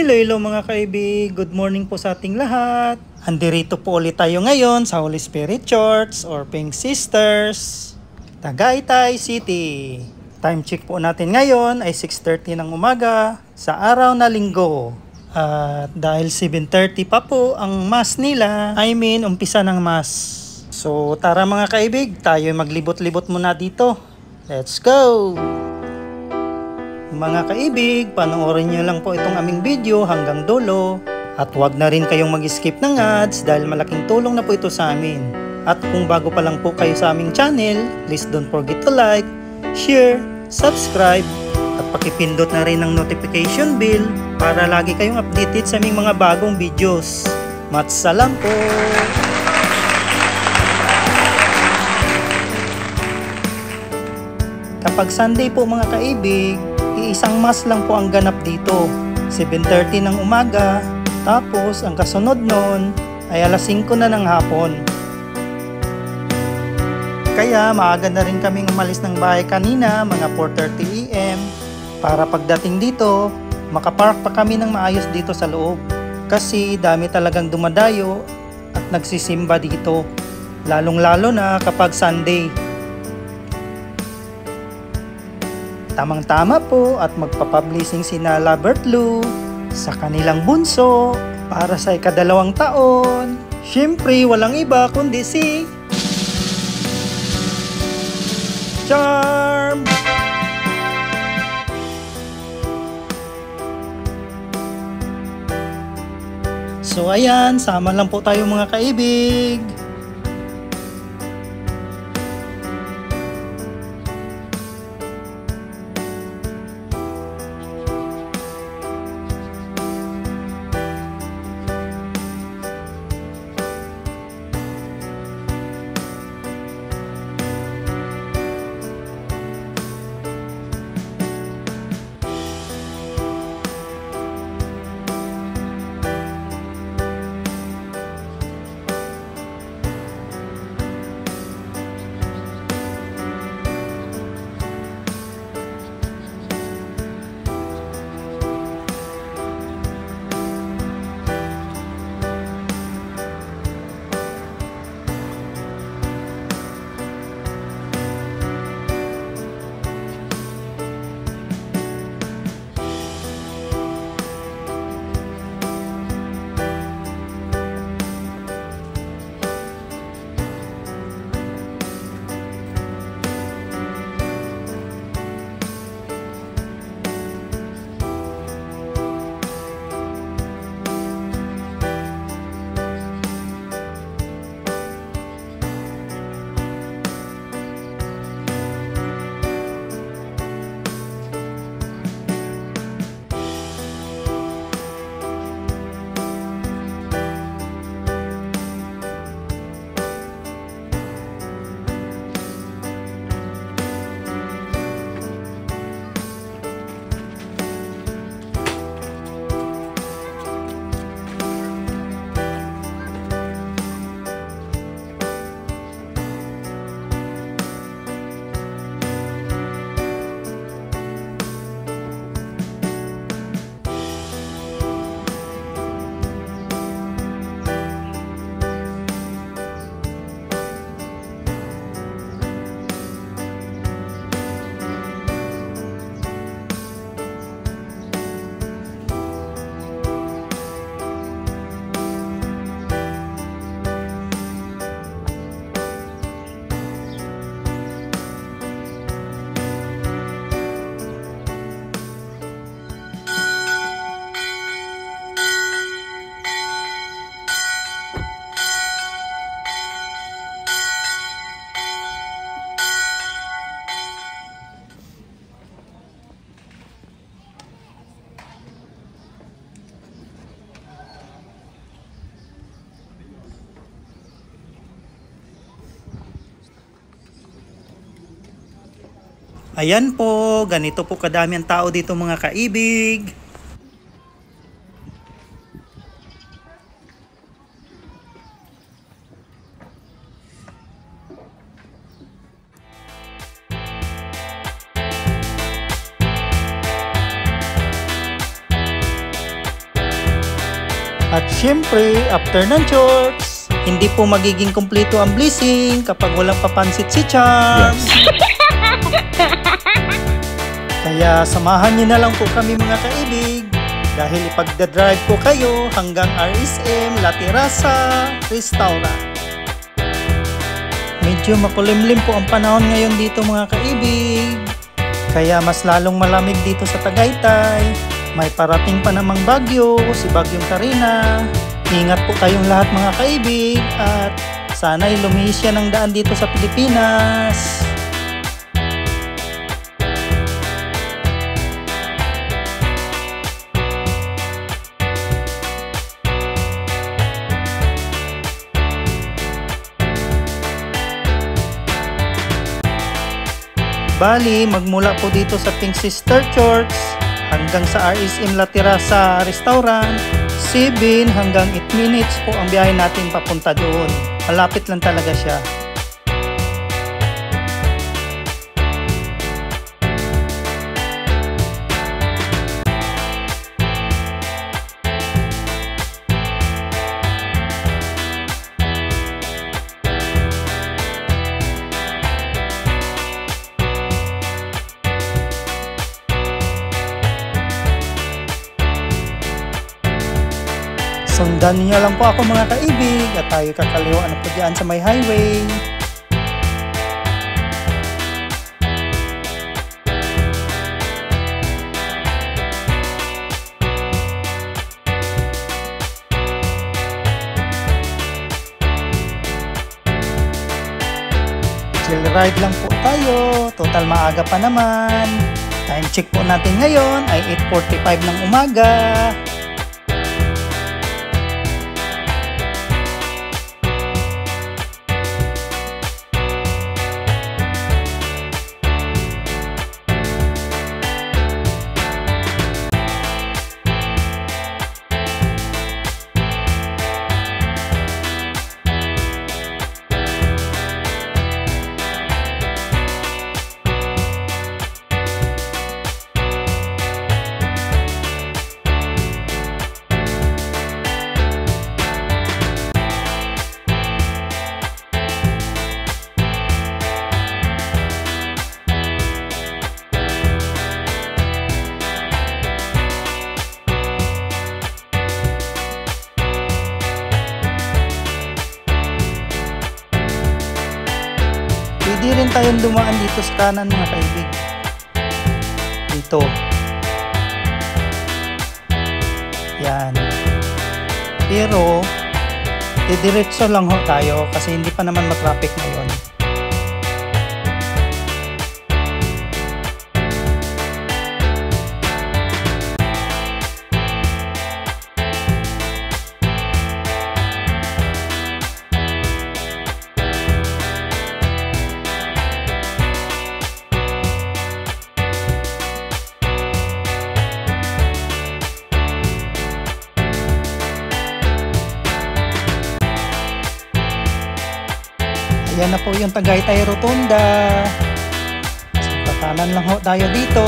Hello mga kaibig, good morning po sa ating lahat. Andirito po ulit tayo ngayon sa Holy Spirit Church or Pink Sisters, Tagaytay City. Time check po natin ngayon ay 6:30 ng umaga sa araw na linggo. At dahil 7:30 pa po ang mass nila, umpisa ng mass. So tara mga kaibig, tayo maglibot-libot muna dito. Let's go! Mga kaibig, panoorin nyo lang po itong aming video hanggang dulo. At huwag na rin kayong mag-skip ng ads dahil malaking tulong na po ito sa amin. At kung bago pa lang po kayo sa aming channel, please don't forget to like, share, subscribe, at pakipindot na rin ang notification bell para lagi kayong updated sa aming mga bagong videos. Matsalam po! Kapag Sunday po mga kaibig, iisang mass lang po ang ganap dito, 7:30 ng umaga, tapos ang kasunod nun ay alas 5 na ng hapon. Kaya maaga na rin kaming umalis ng bahay kanina, mga 4:30 AM, para pagdating dito, makapark pa kami ng maayos dito sa loob. Kasi dami talagang dumadayo at nagsisimba dito, lalong-lalo na kapag Sunday. Tamang-tama po at magpapublishing sina Labert Lou sa kanilang bunso para sa ika-2 taon. Siyempre, walang iba kundi si Charm! So ayan, sama lang po tayo mga kaibig. Ayan po, ganito po kadami ang tao dito mga kaibig. At syempre, after ng shorts, hindi po magiging kumpleto ang blessing kapag walang papansit si Charms. Kaya samahan niyo na lang po kami mga kaibig dahil ipagdadrive ko kayo hanggang RSM La Terraza Restaurant. Medyo makulimlim po ang panahon ngayon dito mga kaibig. Kaya mas lalong malamig dito sa Tagaytay. May parating pa namang bagyo, si Bagyong Karina. Ingat po kayong lahat mga kaibig at sana'y lumihis yan ang daan dito sa Pilipinas. Bali, magmula po dito sa Pink Sister Church hanggang sa RSM La Terraza Restaurant, 7 hanggang 8 minutes po ang biyahe natin papunta doon. Malapit lang talaga siya. Sundan niyo lang po ako mga kaibig at tayo kakaliwaan na po dyan sa may highway. Chill ride lang po tayo, total maaga pa naman. Time check po natin ngayon ay 8:45 ng umaga. Pwede rin tayong dumaan dito sa kanan mga kaibig. Dito. Yan. Pero, didiretso lang ho tayo kasi hindi pa naman matraffic ngayon. Ayan na po yung Tagaytay Rotunda. Sa kanan lang ho tayo dito.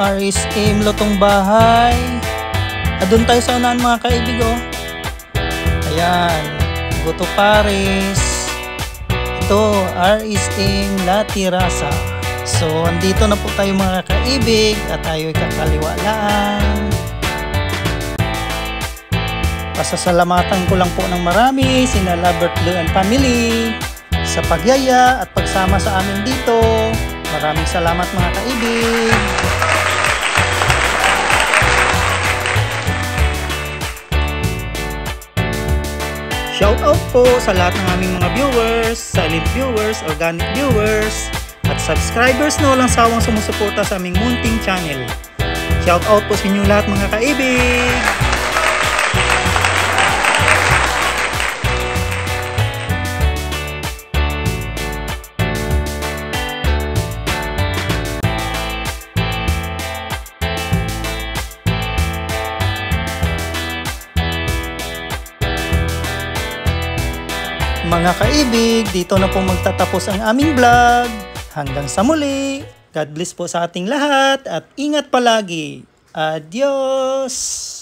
RSM Lotong Bahay. Doon tayo sa unahan mga kaibig, oh. Ayan, Goto Paris. Ito, RSM La Tirasa. So, andito na po tayo mga kaibig at tayo ay kakaliwa lang. Pasasalamatan ko lang po ng marami sina Labert Blue and family sa pagyaya at pagsama sa amin dito. Maraming salamat mga kaibig. Shout out po sa lahat ng aming mga viewers, silent viewers, organic viewers, at subscribers na walang sawang sumusuporta sa aming munting channel. Shout out po sa inyo lahat mga kaibig! Mga kaibig, dito na po magtatapos ang aming vlog. Hanggang sa muli. God bless po sa ating lahat at ingat palagi. Adios!